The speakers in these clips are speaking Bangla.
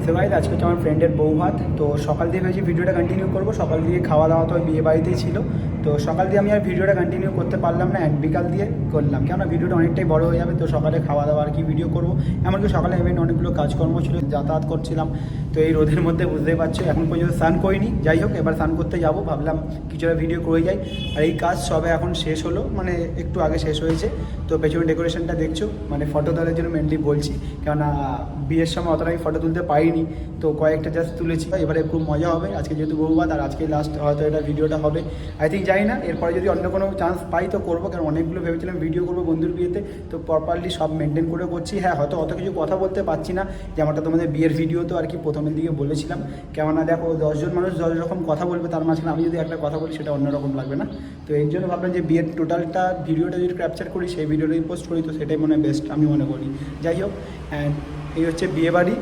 সো গাইস আজকে হচ্ছে আমার ফ্রেন্ডের বউ ভাত। তো সকাল দিয়ে ভেবেছি ভিডিওটা কন্টিনিউ করবো। সকাল দিয়ে খাওয়া দাওয়া তো বিয়ে বাড়িতেই ছিল, তো সকাল দিয়ে আমি আর ভিডিওটা কন্টিনিউ করতে পারলাম না, অ্যান্ড বিকাল দিয়ে করলাম, কেননা ভিডিওটা অনেকটাই বড় হয়ে যাবে। তো সকালে খাওয়া দাওয়া আর কি ভিডিও করবো, এমনকি সকালে ইভেন্ট অনেকগুলো কাজকর্ম ছিল, যাতায়াত করছিলাম। তো এই রোদের মধ্যে বুঝতেই পারছো এখন পর্যন্ত স্নান করিনি। যাই হোক, এবার স্নান করতে যাবো, ভাবলাম কিছুটা ভিডিও করে যাই। আর এই কাজ সবে এখন শেষ হলো, মানে একটু আগে শেষ হয়েছে। তো পেছনে ডেকোরেশনটা দেখছো, মানে ফটো তোলার জন্য মেনলি বলছি, কেননা বিয়ের সময় অতটা আমি ফটো তুলতে পারিনি, তো কয়েকটা জাস্ট তুলেছি। এবারে খুব মজা হবে, আজকে যেহেতু বউভাত আর আজকে লাস্ট হয়তো এটা ভিডিওটা হবে আই থিঙ্ক, জানি না। এরপরে যদি অন্য কোনো চান্স পাই তো করবো, কারণ অনেকগুলো ভেবেছিলাম ভিডিও করবো বন্ধুর বিয়েতে, তো প্রপারলি সব মেনটেন করে করছি। হ্যাঁ, হয়তো অত কিছু কথা বলতে পারছি না, যেমনটা তোমাদের বিয়ের ভিডিও তো আর কি প্রথমের দিকে বলেছিলাম, কেননা দেখো 10জন মানুষ 10 রকম কথা বলবে, তার মাঝখানে আমি যদি একটা কথা বলি সেটা অন্যরকম লাগবে না। তো এই জন্য ভাবলাম যে বিয়ের টোটালটা ভিডিওটা যদি ক্যাপচার করি, সেই ভিডিওটাই পোস্ট করি, তো সেটাই মনে হয় বেস্ট আমি মনে করি। যাই হোক, অ্যান্ড এই হচ্ছে বিয়েবাড়ি।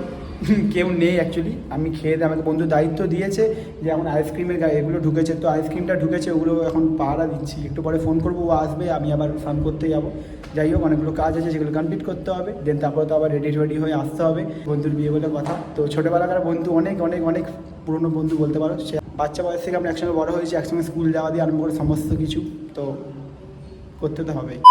কেউ নেই অ্যাকচুয়ালি, আমি খেয়ে আমাকে বন্ধু দায়িত্ব দিয়েছে যে এখন আইসক্রিমের গায়ে এগুলো ঢুকেছে, তো আইসক্রিমটা ঢুকেছে, ওগুলো এখন পাহারা দিচ্ছি। একটু পরে ফোন করবো, ও আসবে, আমি আবার স্নান করতে যাবো। যাই হোক, অনেকগুলো কাজ আছে যেগুলো কমপ্লিট করতে হবে, দেন তারপরে তো আবার রেডি হয়ে আসতে হবে। বন্ধুর বিয়ে বলে কথা, তো ছোটোবেলাকার বন্ধু, অনেক অনেক অনেক পুরনো বন্ধু বলতে পারো। সে বাচ্চা বয়স থেকে আমরা একসঙ্গে বড় হয়েছি, একসঙ্গে স্কুল যাওয়া দিয়ে আরম্ভ করে সমস্ত কিছু তো করতে তো হবেই।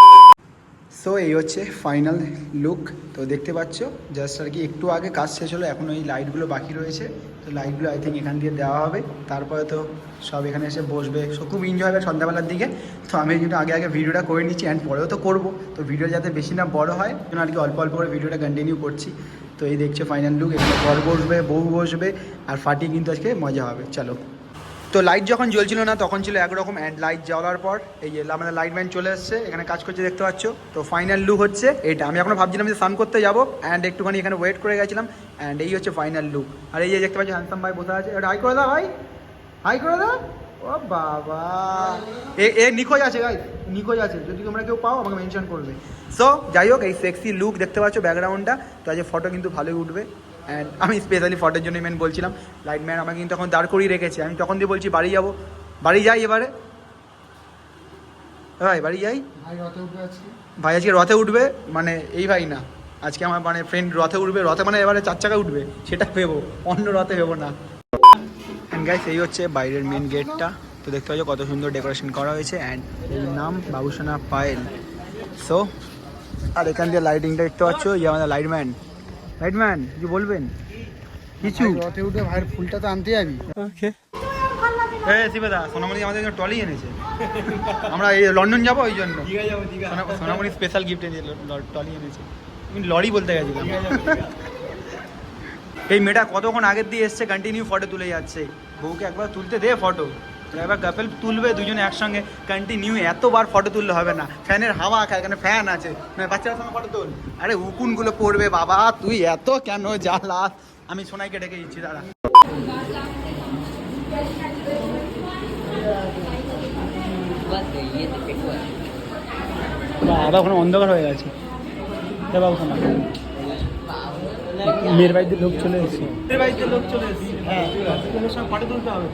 সো এই হচ্ছে ফাইনাল লুক, তো দেখতে পাচ্ছ জাস্ট আর কি একটু আগে কাজ শেষ হলো, এখন ওই লাইটগুলো বাকি রয়েছে, তো লাইটগুলো আই থিঙ্ক এখান দিয়ে দেওয়া হবে, তারপরে তো সব এখানে এসে বসবে। সো খুব এনজয় হবে সন্ধ্যাবেলার দিকে। তো আমি কিন্তু আগে ভিডিওটা করে নিচ্ছি, অ্যান্ড পরেও তো করবো, তো ভিডিও যাতে বেশি না বড় হয় জন্য আর কি অল্প অল্প করে ভিডিওটা কন্টিনিউ করছি। তো এই দেখছো ফাইনাল লুক, এখানে বর বসবে, বউ বসবে, আর ফাটিয়ে কিন্তু আজকে মজা হবে। চলো, তো লাইট যখন জ্বলছিল না তখন ছিল একরকম, অ্যান্ড লাইট জ্বলার পর এই যে আমাদের লাইটম্যান চলে এসছে, এখানে কাজ করছে দেখতে পাচ্ছ। তো ফাইনাল লুক হচ্ছে এটা। আমি এখনো ভাবছিলাম যে স্নান করতে যাবো, অ্যান্ড একটুখানি এখানে ওয়েট করে গেছিলাম, অ্যান্ড এই হচ্ছে ফাইনাল লুক। আর এই যে দেখতে পাচ্ছি হ্যান্ডসাম ভাই বসে আছে, এটা হাই করে দাও ভাই, হাই করে দাও। ও বাবা, এ নিখোঁজ আছে গাইস, নিখোঁজ আছে, যদি তোমরা কেউ পাও আমাকে মেনশন করবে। সো যাই হোক, এই সেক্সি লুক দেখতে পাচ্ছ ব্যাকগ্রাউন্ডটা, তো আজকে ফটো কিন্তু ভালোই উঠবে। অ্যান্ড আমি স্পেশালি ফটোর জন্য মেন বলছিলাম, লাইটম্যান আমাকে কিন্তু তখন দাঁড় করিয়ে রেখেছে, আমি তখন দিয়ে বলছি বাড়ি যাবো, বাড়ি যাই এবারে ভাই, বাড়ি যাই ভাই, আজকে রথে উঠবে, মানে এই ভাই না, আজকে আমার মানে ফ্রেন্ড রথে উঠবে, রথে মানে এবারে 4 চাকায় উঠবে, সেটা ভেবো, অন্য রথে ভেবো না। অ্যান্ড গাইস এই হচ্ছে বাইরের মেন গেটটা, তো দেখতে পাচ্ছ কত সুন্দর ডেকোরেশন করা হয়েছে, অ্যান্ড এর নাম বাবুসোনা পায়েল। সো আর এখান দিয়ে লাইটিংটা দেখতে পাচ্ছ, এই আমাদের লাইটম্যান কি বলবেন কিছু? রথে উঠে ভাইয়ের ফুলটা তো আনতে যাবি। ওকে, শিবেদা সোনামণি আমাদের জন্য টলি এনেছে, আমরা এই লন্ডন যাবো ওই জন্য সোনামণি স্পেশাল গিফট এনেছে, টলি এনেছে, আমি লরি বলতে গেছিলাম। এই মেয়েটা কতক্ষণ আগের দিয়ে এসছে, কন্টিনিউ ফটো তুলে যাচ্ছে, বউকে একবার তুলতে দে ফটো, এবার কাপেল তুলবে দুজনে একসঙ্গে কন্টিনিউ, এতবার ফটো তুললে হবে না, ফ্যানের হাওয়া খায়, এখানে ফ্যান আছে, মানে বাচ্চারা সঙ্গে ফটো তুল, আরে উকুনগুলো পড়বে বাবা, তুই এত কেন জ্বালাস। আমি সোনাইকে ডেকে দিচ্ছি, দাঁড়া। বাবা ওখানে অন্ধকার হয়ে গেছে, বাবু শোনা মেয়ের বাড়িতে লোক চলে এসেছে, মেয়ের বাড়িতে লোক চলে এসেছে, হ্যাঁ ফটো তুলতে হবে,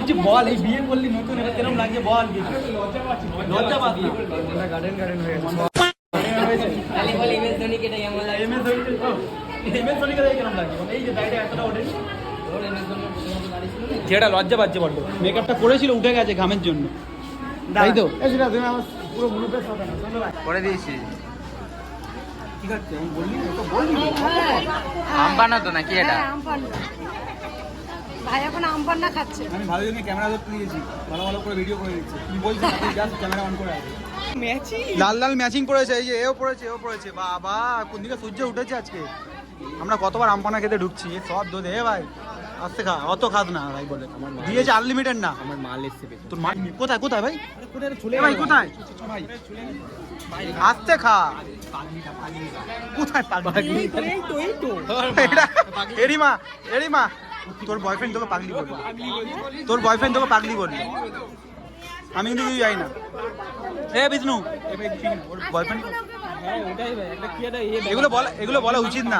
কিছু বল, এই বিয়ে করলি নতুন, এবার কেরম লাগছে বল, লজ্জা পাচ্ছি, গার্ডেন হয়ে গেছে, যেটা লজ্জা পাচ্ছে বললো, মেকআপটা করেছিল উঠে গেছে ঘামের জন্য, তাই তো পুরো গ্রুপের সাথে করে দিয়েছি। ঠিক আছে, আমি বললি তো বললি আম বানাতো নাকি এটা? ভাই এখন আম পান্না খাচ্ছে। আমি ভালো জন্য ক্যামেরা ধরতে দিয়েছি, ভালো করে ভিডিও করে দিচ্ছি। তুই বলছিস জাস্ট ক্যামেরা অন করে আছে, ম্যাচিং লাল ম্যাচিং পড়েছে, এই যে এও পড়েছে বাবা, কোন দিকে সূর্য উঠেছে আজকে। আমরা কতবার আম পান্না খেতে ঢুকছি, সব দোদে ভাই, আস্তে খা, অত খাস না ভাই বলে দিয়েছে, আনলিমিটেড না। আমার মাল এসছে, তোর মাল কোথায় ভাই, ভাই কোথায়, আস্তে খা, কোথায় এরিমা তোর বয়ফ্রেন্ড তোকে পাগলি বললো, আমি কিন্তু কিছু যাই না। বিষ্ণু বয়ফ্রেন্ড, এগুলো বলা উচিত না,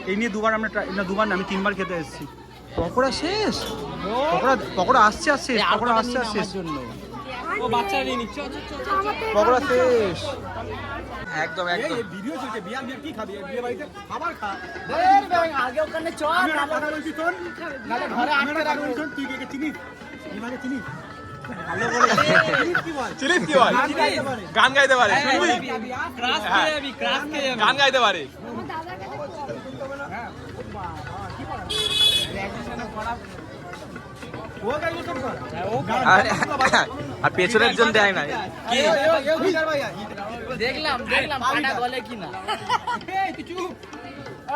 এই নিয়ে দুবার আমরা দুবার না, আমি 3বার খেতে এসেছি। পকোড়া শেষ, পকোড়া আসছে আর শেষ, পকোড়া আসছে আর শেষ। ও বাচ্চারা নিয়ে নিচ্ছে পকোড়া শেষ। একদম একদম ভিডিও চলছে, বিয়ে বিয়ে কি খাবি? বিয়ে বাড়িতে খাবার খা। আগে ওখানে চল আমি রান্না বলছি তোর, নালে ঘরে আটকে রাখবি। তুই কে চিনিস? আমাকে চিনিস? ভালো করে চিনিস কি বল? গান গাইতে পারে, শুনবি? ক্রাশ খেয়ে যাবি, ক্রাশ খেয়ে যাবি। গান গাইতে পারে। ও গ্রাজুয়েশন কর। আর পেছনের জন দেয় না কি দেখলাম কাটা গলে কিনা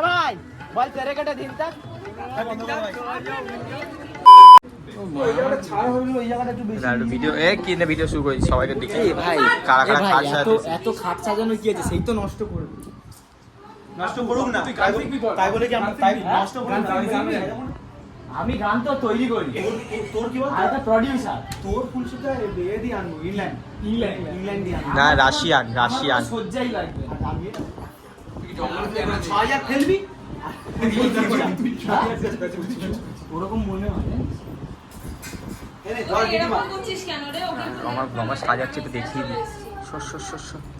ভাই বল তেরে কাটা দিন তক ভিডিও কিনে ভিডিও শুরু করি সবাইকে দেখি ভাই কারা কারা খাট সাজাতে এত খাট সাজানো কি আছে সেই তো নষ্ট করবে নষ্ট করুক না, তাই বলে কি আমরা তাই নষ্ট করব? আমি গান তো তৈরি করি তোর কি বল? আর একটা প্রোডিউসার তোর ফুলসুটা এ দিয়ে আনবো, ইংল্যান্ড দিয়ে আনবো। না রাশিয়ান সজ্জাই লাগবে আমি 6000 ফেলবি, ওরকম মনে হয় আমার সাজাচ্ছে তো দেখিয়ে দিই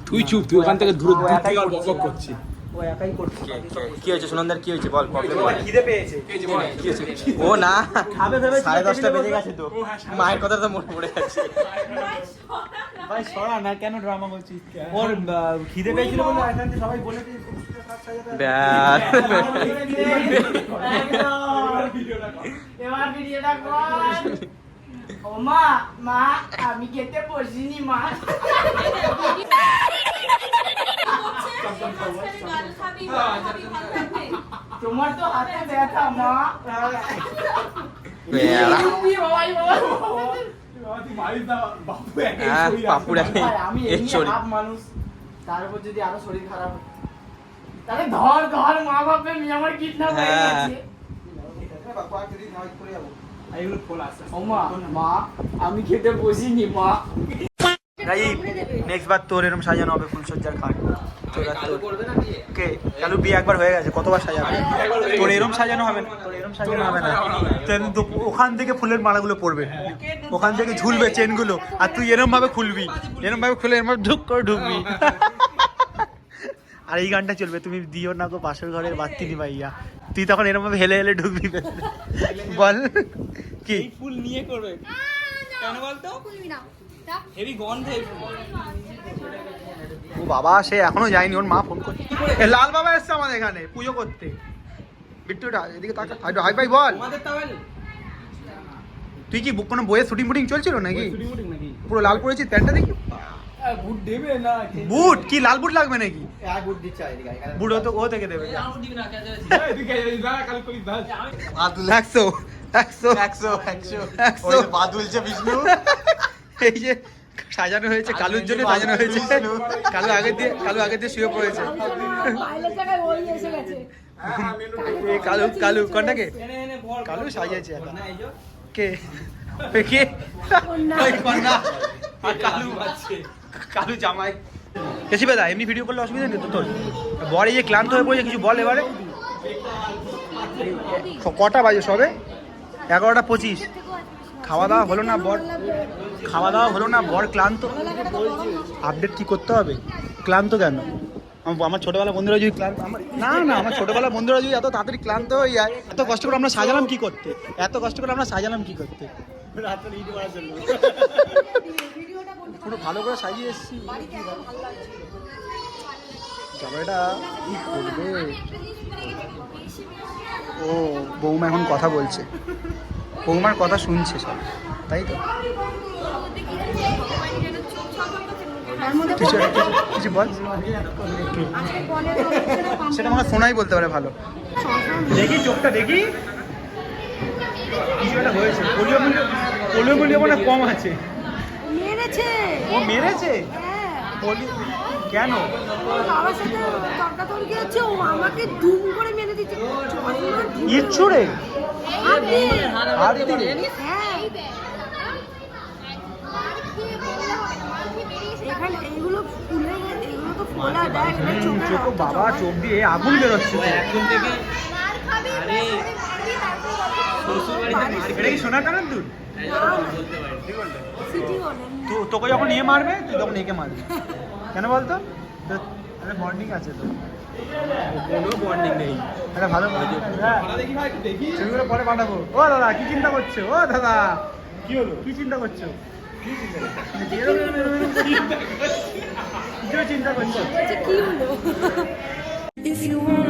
তুই চুপ, তুই ওখান থেকে দূর দূর থেকে আর বক করছিস। ও একাই করছে। কি হয়েছে সুনন্দার, কি হয়েছে বল প্রবলেম খিদে পেয়েছে। কি হয়েছে? ও না খাবে ভেবে 10:30 বেজে গেছে তো মায়ের কথা তো মনে পড়ে যাচ্ছে। ভাই সরা না, কেন ড্রামা করছিস? ওর খিদে পেয়েছিল বলে এখান থেকে সবাই বলেছে ব্যাস। এবার ভিডিওটা কর ও মা আমি খেতে বসিনি মা তোমার তো হাতে ব্যথা মা পাপুড়া আমি এমনি হাফ মানুষ তার উপর যদি আরো শরীর খারাপ হয়, তাহলে ধর মা বাপের মেয়ে আমার কিডন্যাপ হয়ে গেছে ও মা আমি খেতে বসিনি মা নেক্সট বার তোর এরকম সাজানো হবে ফুলসজ্জার খাট। কে কালু বিয়ে একবার হয়ে গেছে, কতবার সাজাবে? তোর এরম সাজানো হবে না, তোর এরম সাজানো হবে না। তো ওখান থেকে ফুলের মালাগুলো পড়বে, ওখান থেকে ঝুলবে চেনগুলো, আর তুই এরম ভাবে খুলবি, এরম ভাবে খুলে এরম ঢুক করে ঢুকবি। আর এই গানটা চলবে, তুমি দিও না গো পাশের ঘরের বাত্তি নিবাইয়া, তুই তখন এরম ভাবে হেলে হেলে ঢুকবি। বল কি ফুল নিয়ে করবে কেন বলতো? হেভি গন্ধে ও বাবা, সে এখনো যায়নি, ওর মা ফোন করছে। লাল বাবা এসছে আমাদের এখানে পুজো করতে। বিট্টুটা এদিকে তাকা, হাই ভাই বল। আমাদের তাহলে তুই কি কোনো বইয়ের শুটিং ফুটিং চলছিল নাকি? পুরো লাল পরেছিস, প্যান্টটা দেখি। বুট দেবে না বুট কি লাল বুট লাগবে নাকি? বুট দিচ্ছে বুট ও থেকে দেবে। দিবি না এদিকে দাঁড়া কাল করি দাঁড়া 100 বাদুলছে বিষ্ণু এই যে সাজানো হয়েছে, কালুর জন্য সাজানো হয়েছে। কালু আগে দিয়ে শুয়ে পড়েছে। কালু কোনটাকে কালু সাজিয়েছে এখন। কে কে ওই কন্যা আর কালু জামাই। বেশি বেদা এমনি ভিডিও করলে অসুবিধা নেই তো তোর? বর এই যে ক্লান্ত হয়ে পড়েছে, কিছু বল এবারে। কটা বাজে সবে? 11:25। খাওয়া দাওয়া হলো না, বর ক্লান্ত। আপডেট কি করতে হবে? ক্লান্ত কেন? আমার ছোটবেলা বন্ধুরা যদি ক্লান্ত, আমার ছোটবেলা বন্ধুরা যদি এত তাড়াতাড়ি ক্লান্ত হয়ে যায়, এত কষ্ট করে আমরা সাজালাম কি করতে? পুরো ভালো করে সাজিয়ে এসেছি। জামাইটা কি করবে? ও বৌমা এখন কথা বলছে, বৌমার কথা শুনছে সব, তাই তো? কিছু বল, সেটা আমাকে ফোনাই বলতে পারে ভালো। দেখি চোখটা দেখি, কিছু একটা হয়েছে। পোলিও মনে কম আছে। ও মেরেছে? কেন? ইট ছুড়ে? হাত দিয়ে? বাবা চোখ দিয়ে আগুন বেরোচ্ছে এখন থেকে। এটা কি সোনার কানের দুধ? তো তোকে যখন এ মারবে তুই তখন একে মারবি কেন বলতো আরে বন্ডিং আছে তো কোনো বন্ডিং নেই। একটা ভালো দেখি ভাই দেখি ছবিগুলো পরে পাঠাবো। ও দাদা কি চিন্তা করছো? ও দাদা কি হলো? কি চিন্তা করছো? কিছু চিন্তা করছো? If you want